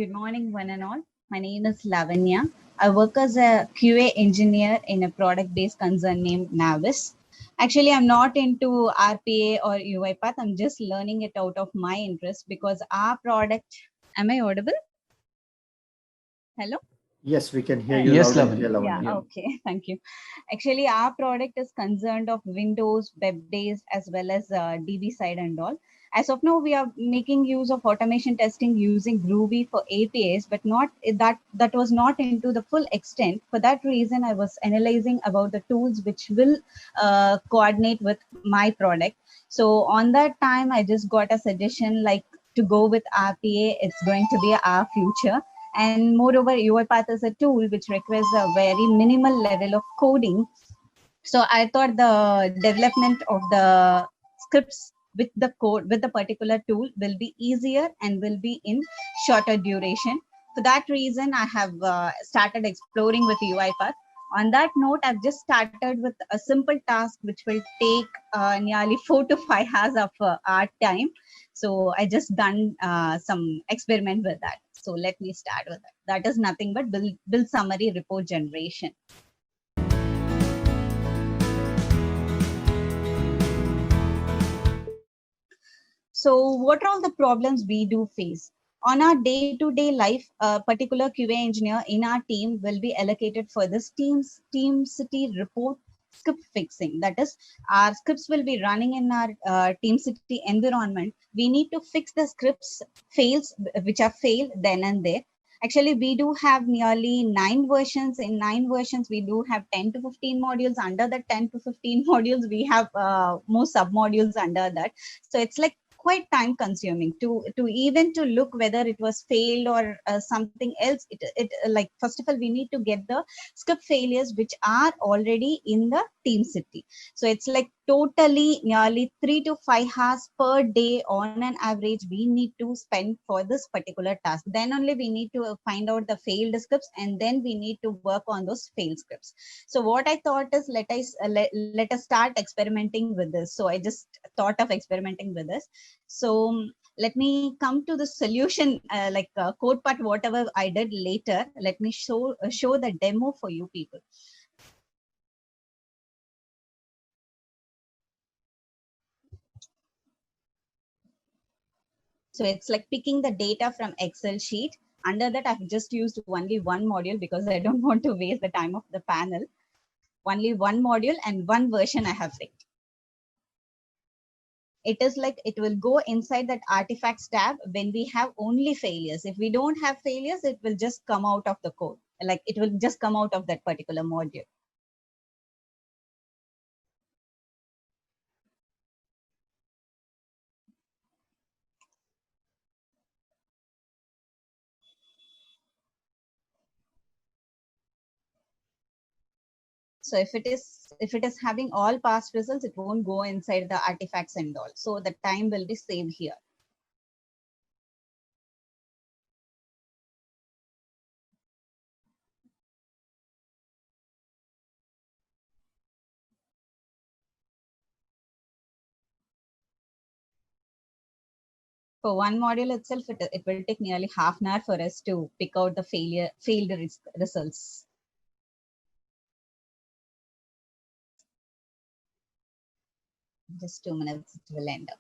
Good morning, one and all. My name is Lavanya. I work as a QA engineer in a product-based concern named Navis. Actually, I'm not into RPA or UiPath. I'm just learning it out of my interest because our product. Am I audible? Hello? Yes, we can hear you Yes, loud and Lavanya. clear, Yeah, Lavanya. okay, thank you. Actually, our product is concerned of Windows, web-based, as well as DB side and all. As of now, we are making use of automation testing using Groovy for APIs, but not that was not into the full extent. For that reason, I was analyzing about the tools which will coordinate with my product. So on that time, I just got a suggestion like to go with RPA. It's going to be our future. And moreover, UiPath is a tool which requires a very minimal level of coding. So I thought the development of the scripts with the code with the particular tool will be easier and will be in shorter duration. For that reason, I have started exploring with UiPath. On that note, I've just started with a simple task which will take nearly 4 to 5 hours of our time. So I just done some experiment with that. So let me start with that. That is nothing but build summary report generation. So what are all the problems we do face? On our day-to-day life, a particular QA engineer in our team will be allocated for this team city report script fixing. That is, our scripts will be running in our team city environment. We need to fix the scripts fails, which are failed then and there. Actually, we do have nearly 9 versions. In 9 versions, we do have 10 to 15 modules. Under the 10 to 15 modules, we have more submodules under that. So it's like quite time consuming to even to look whether it was failed or something else. It like, first of all, we need to get the script failures which are already in the team city. So it's like totally nearly 3 to 5 hours per day on an average we need to spend for this particular task. Then only we need to find out the failed scripts, and then we need to work on those failed scripts. So what I thought is let us start experimenting with this. So I just thought of experimenting with this. So let me come to the solution, code part, whatever I did later. Let me show the demo for you people. So it's like picking the data from Excel sheet. Under that, I've just used only one module because I don't want to waste the time of the panel. Only one module and one version I have picked. It is like it will go inside that artifacts tab when we have only failures. If we don't have failures, it will just come out of the code. Like it will just come out of that particular module. So if it is having all past results, it won't go inside the artifacts and all. So the time will be saved here. For one module itself, it will take nearly half an hour for us to pick out the failed results. Just 2 minutes, it will end up.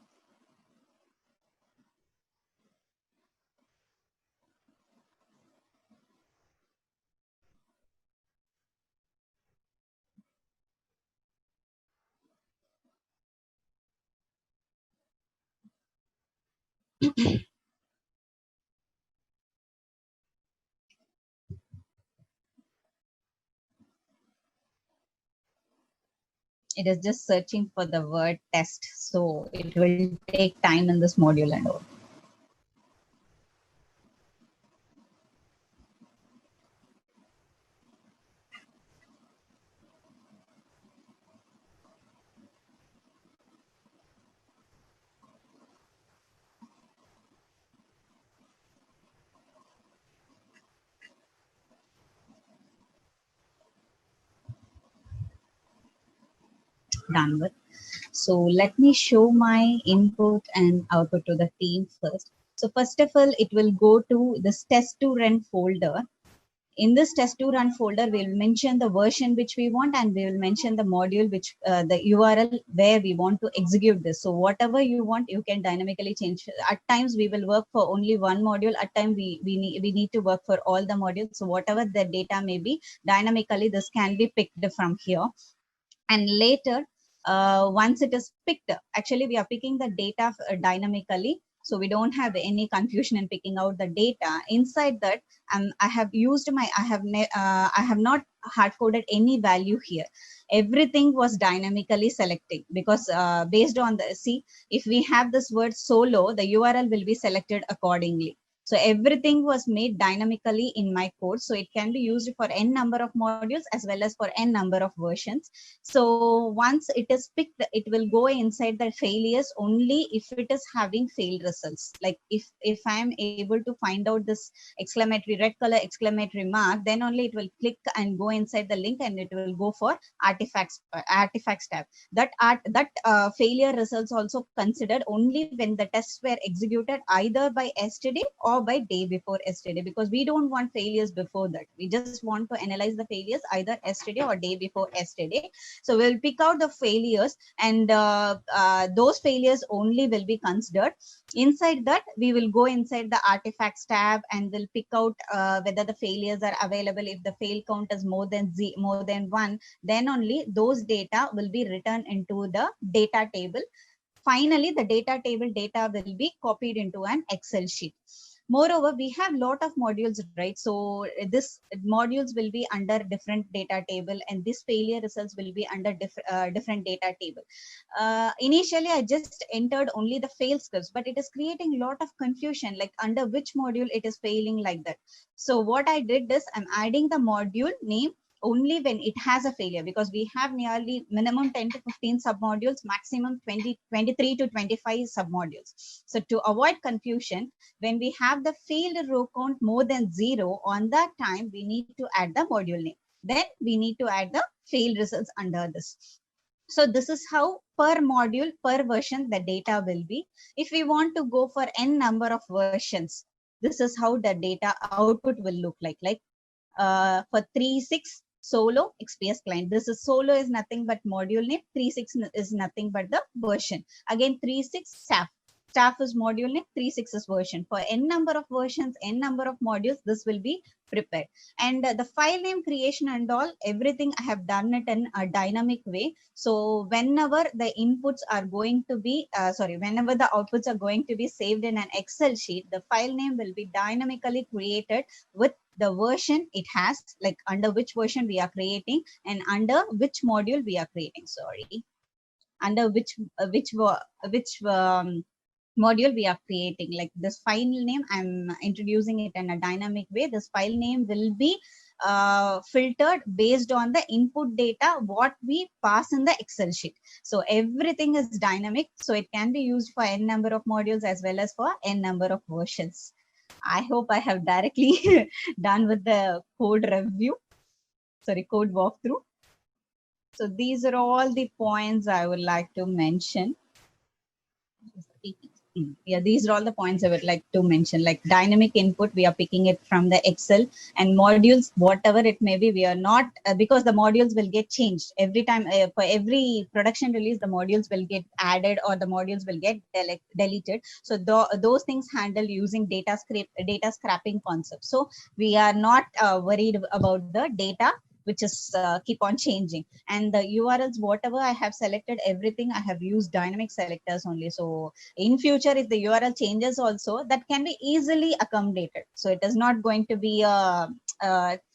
It is just searching for the word test. So it will take time in this module and all. Done with. So let me show my input and output to the team first. So first of all, it will go to this test to run folder. In this test to run folder, we will mention the version which we want, and we will mention the module which the URL where we want to execute this. So whatever you want, you can dynamically change. At times we will work for only one module. At time we need to work for all the modules. So whatever the data may be, dynamically this can be picked from here. And later, once it is picked, actually we are picking the data dynamically, so we don't have any confusion in picking out the data. Inside that, I have used my I have not hard coded any value here. Everything was dynamically selecting, because based on the, see, if we have this word solo, the URL will be selected accordingly. So everything was made dynamically in my code. So it can be used for n number of modules as well as for n number of versions. So once it is picked, it will go inside the failures only if it is having failed results. Like if I am able to find out this exclamatory red color exclamatory mark, then only it will click and go inside the link, and it will go for artifacts tab. That failure results also considered only when the tests were executed either by yesterday or by day before yesterday, because we don't want failures before that. We just want to analyze the failures either yesterday or day before yesterday. So we'll pick out the failures, and those failures only will be considered. Inside that, we will go inside the artifacts tab, and we'll pick out whether the failures are available. If the fail count is more than 1, then only those data will be written into the data table. Finally, the data table data will be copied into an Excel sheet. Moreover, we have lot of modules, right? So this modules will be under different data table, and this failure results will be under different data table. Initially, I just entered only the fail scripts, but it is creating a lot of confusion, like under which module it is failing like that. So what I did is I'm adding the module name only when it has a failure, because we have nearly minimum 10 to 15 submodules, maximum 23 to 25 submodules. So to avoid confusion, when we have the failed row count more than 0, on that time we need to add the module name. Then we need to add the failed results under this. So this is how per module, per version, the data will be. If we want to go for n number of versions, this is how the data output will look like. For 3.6 solo XPS client, this is solo is nothing but module name, 3.6 is nothing but the version. Again, 3.6 staff is module name, 3.6 is version. For n number of versions, n number of modules, this will be prepared. And the file name creation and all, everything I have done it in a dynamic way. So whenever the inputs are going to be, whenever the outputs are going to be saved in an Excel sheet, the file name will be dynamically created with the version it has, like under which version we are creating and under which module we are creating, under which module we are creating. Like this file name, I'm introducing it in a dynamic way. This file name will be filtered based on the input data what we pass in the Excel sheet. So everything is dynamic, so it can be used for n number of modules as well as for n number of versions. I hope I have directly done with the code code walkthrough. So these are all the points I would like to mention. Yeah, these are all the points I would like to mention. Like dynamic input, we are picking it from the Excel, and modules, whatever it may be, we are not, because the modules will get changed every time. For every production release, the modules will get added or the modules will get deleted. So those things handled using data scrapping concept. So we are not worried about the data, which is keep on changing. And the URLs, whatever I have selected, everything I have used dynamic selectors only. So in future, if the URL changes also, that can be easily accommodated. So it is not going to be a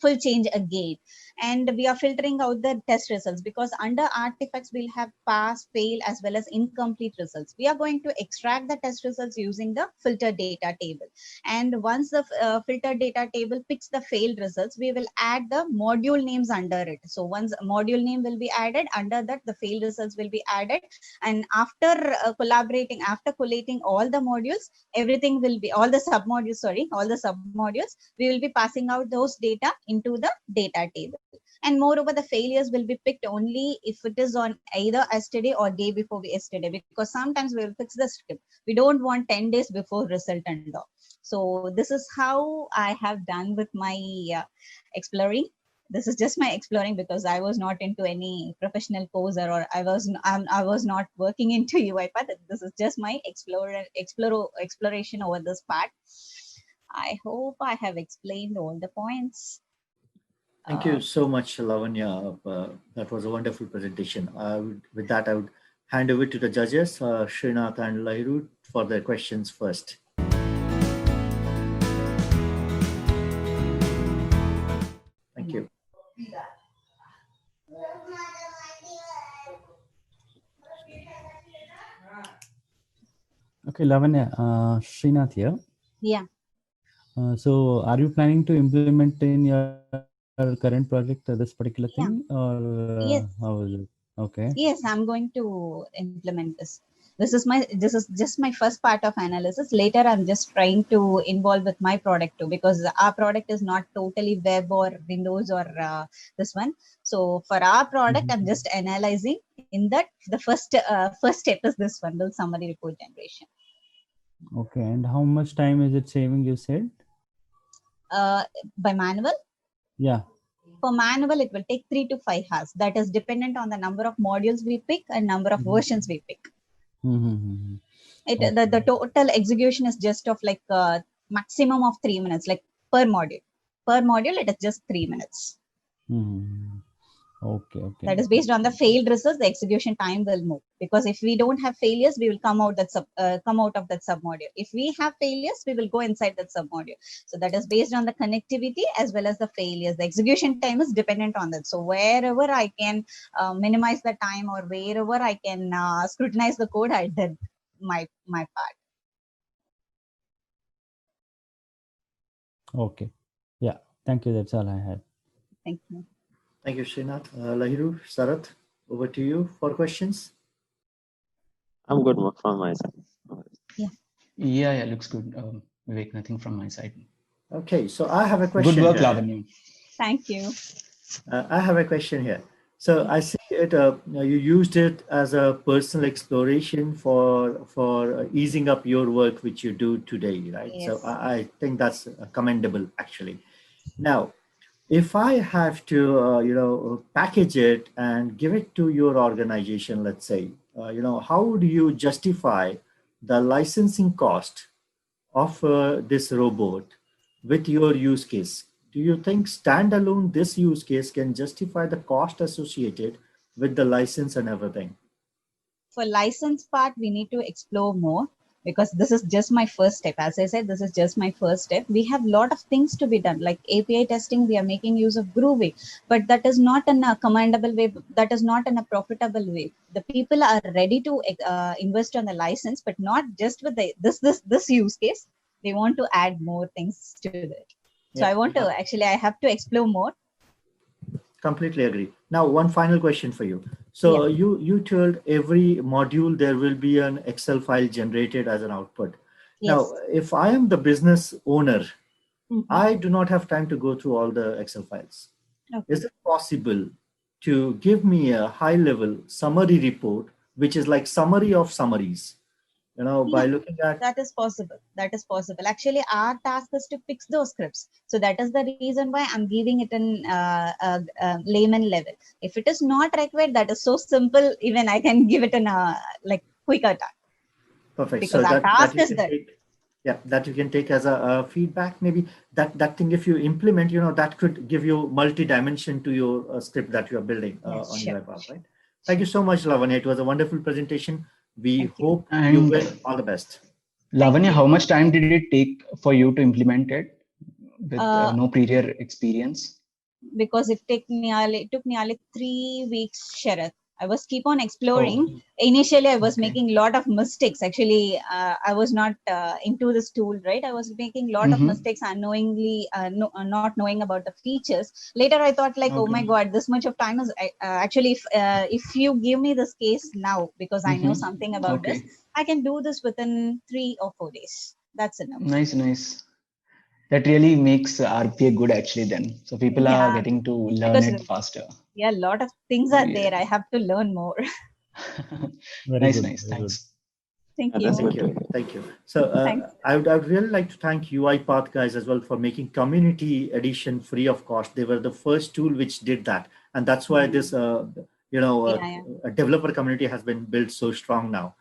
full change again. And we are filtering out the test results, because under artifacts we'll have pass, fail as well as incomplete results. We are going to extract the test results using the filter data table. And once the filter data table picks the failed results, we will add the module names under it. So once a module name will be added, under that the failed results will be added. And after collating all the modules, everything will be, all the submodules, we will be passing out those data into the data table. And moreover, the failures will be picked only if it is on either yesterday or day before yesterday, because sometimes we will fix the script. We don't want 10 days before result and all. So this is how I have done with my exploring. This is just my exploring, because I was not into any professional course, or I was not working into UiPath. This is just my exploration over this part. I hope I have explained all the points. Thank you so much, Lavanya. That was a wonderful presentation. With that, I would hand over to the judges, Srinath and Lahiru, for their questions first. Thank you. Okay, Lavanya, Srinath here. Yeah. So are you planning to implement in your current project this particular thing, or Yes. how is it? Okay. Yes, I'm going to implement this. This is just my first part of analysis. Later, I'm just trying to involve with my product too, because our product is not totally web or Windows or this one. So for our product, I'm just analyzing. In that, the first step is this one, the summary report generation. Okay, and how much time is it saving, you said? By manual? Yeah. For manual, it will take 3 to 5 hours. That is dependent on the number of modules we pick and number of versions we pick. Okay. The total execution is just of like maximum of 3 minutes, like per module. Per module, it is just 3 minutes. Okay. That is based on the failed results. The execution time will move, because if we don't have failures, we will come out of that submodule. If we have failures, we will go inside that submodule. So that is based on the connectivity as well as the failures. The execution time is dependent on that. So wherever I can minimize the time, or wherever I can scrutinize the code, I did my part. Okay. Yeah. Thank you. That's all I had. Thank you. Thank you, Srinath. Lahiru, Sarath, over to you for questions. I'm good from my side. Yeah, looks good. Vivek, nothing from my side. Okay, so I have a question. Good work, here. Lavanya. Thank you. I have a question here. So I see it. You used it as a personal exploration for easing up your work, which you do today, right? Yes. So I think that's commendable, actually. Now, if I have to, package it and give it to your organization, let's say, how do you justify the licensing cost of this robot with your use case? Do you think standalone this use case can justify the cost associated with the license and everything? For license part, we need to explore more, because this is just my first step. As I said, this is just my first step. We have a lot of things to be done, like API testing. We are making use of Groovy, but that is not in a commendable way. That is not in a profitable way. The people are ready to invest on the license, but not just with this use case. They want to add more things to it. So Yeah. I have to explore more. Completely agree. Now, one final question for you. So you told every module there will be an Excel file generated as an output. Yes. Now, if I am the business owner, I do not have time to go through all the Excel files. Okay. Is it possible to give me a high-level summary report, which is like summary of summaries? By looking at that is possible. Actually, our task is to fix those scripts. So that is the reason why I'm giving it in layman level. If it is not required, that is so simple. Even I can give it in a quicker task. Perfect. Because so our task is that. That you can take as a feedback. Maybe that thing, if you implement, that could give you multi-dimension to your script that you are building on UiPath, right? Thank you so much, Lavanya. It was a wonderful presentation. We hope you win. All the best. Lavanya, how much time did it take for you to implement it with no prior experience? Because it took nearly 3 weeks, Sharath. I was keep on exploring. Oh. Initially, I was making a lot of mistakes. Actually, I was not into this tool, right? I was making a lot of mistakes unknowingly, not knowing about the features. Later, I thought oh my God, this much of time is actually, if you give me this case now, because I know something about this, I can do this within 3 or 4 days. That's enough. Nice. that really makes RPA good actually then. So people are Yeah, getting to learn because it faster. yeah, a lot of things So are yeah. there. I have to learn more. Very Nice, good. nice. Very good. Thanks. Thank Yeah, that's you. good Thank to you. hear. Thank you. So Thanks. I would really like to thank UiPath guys as well for making community edition free of cost. They were the first tool which did that. And that's why this, Yeah, yeah. a developer community has been built so strong now.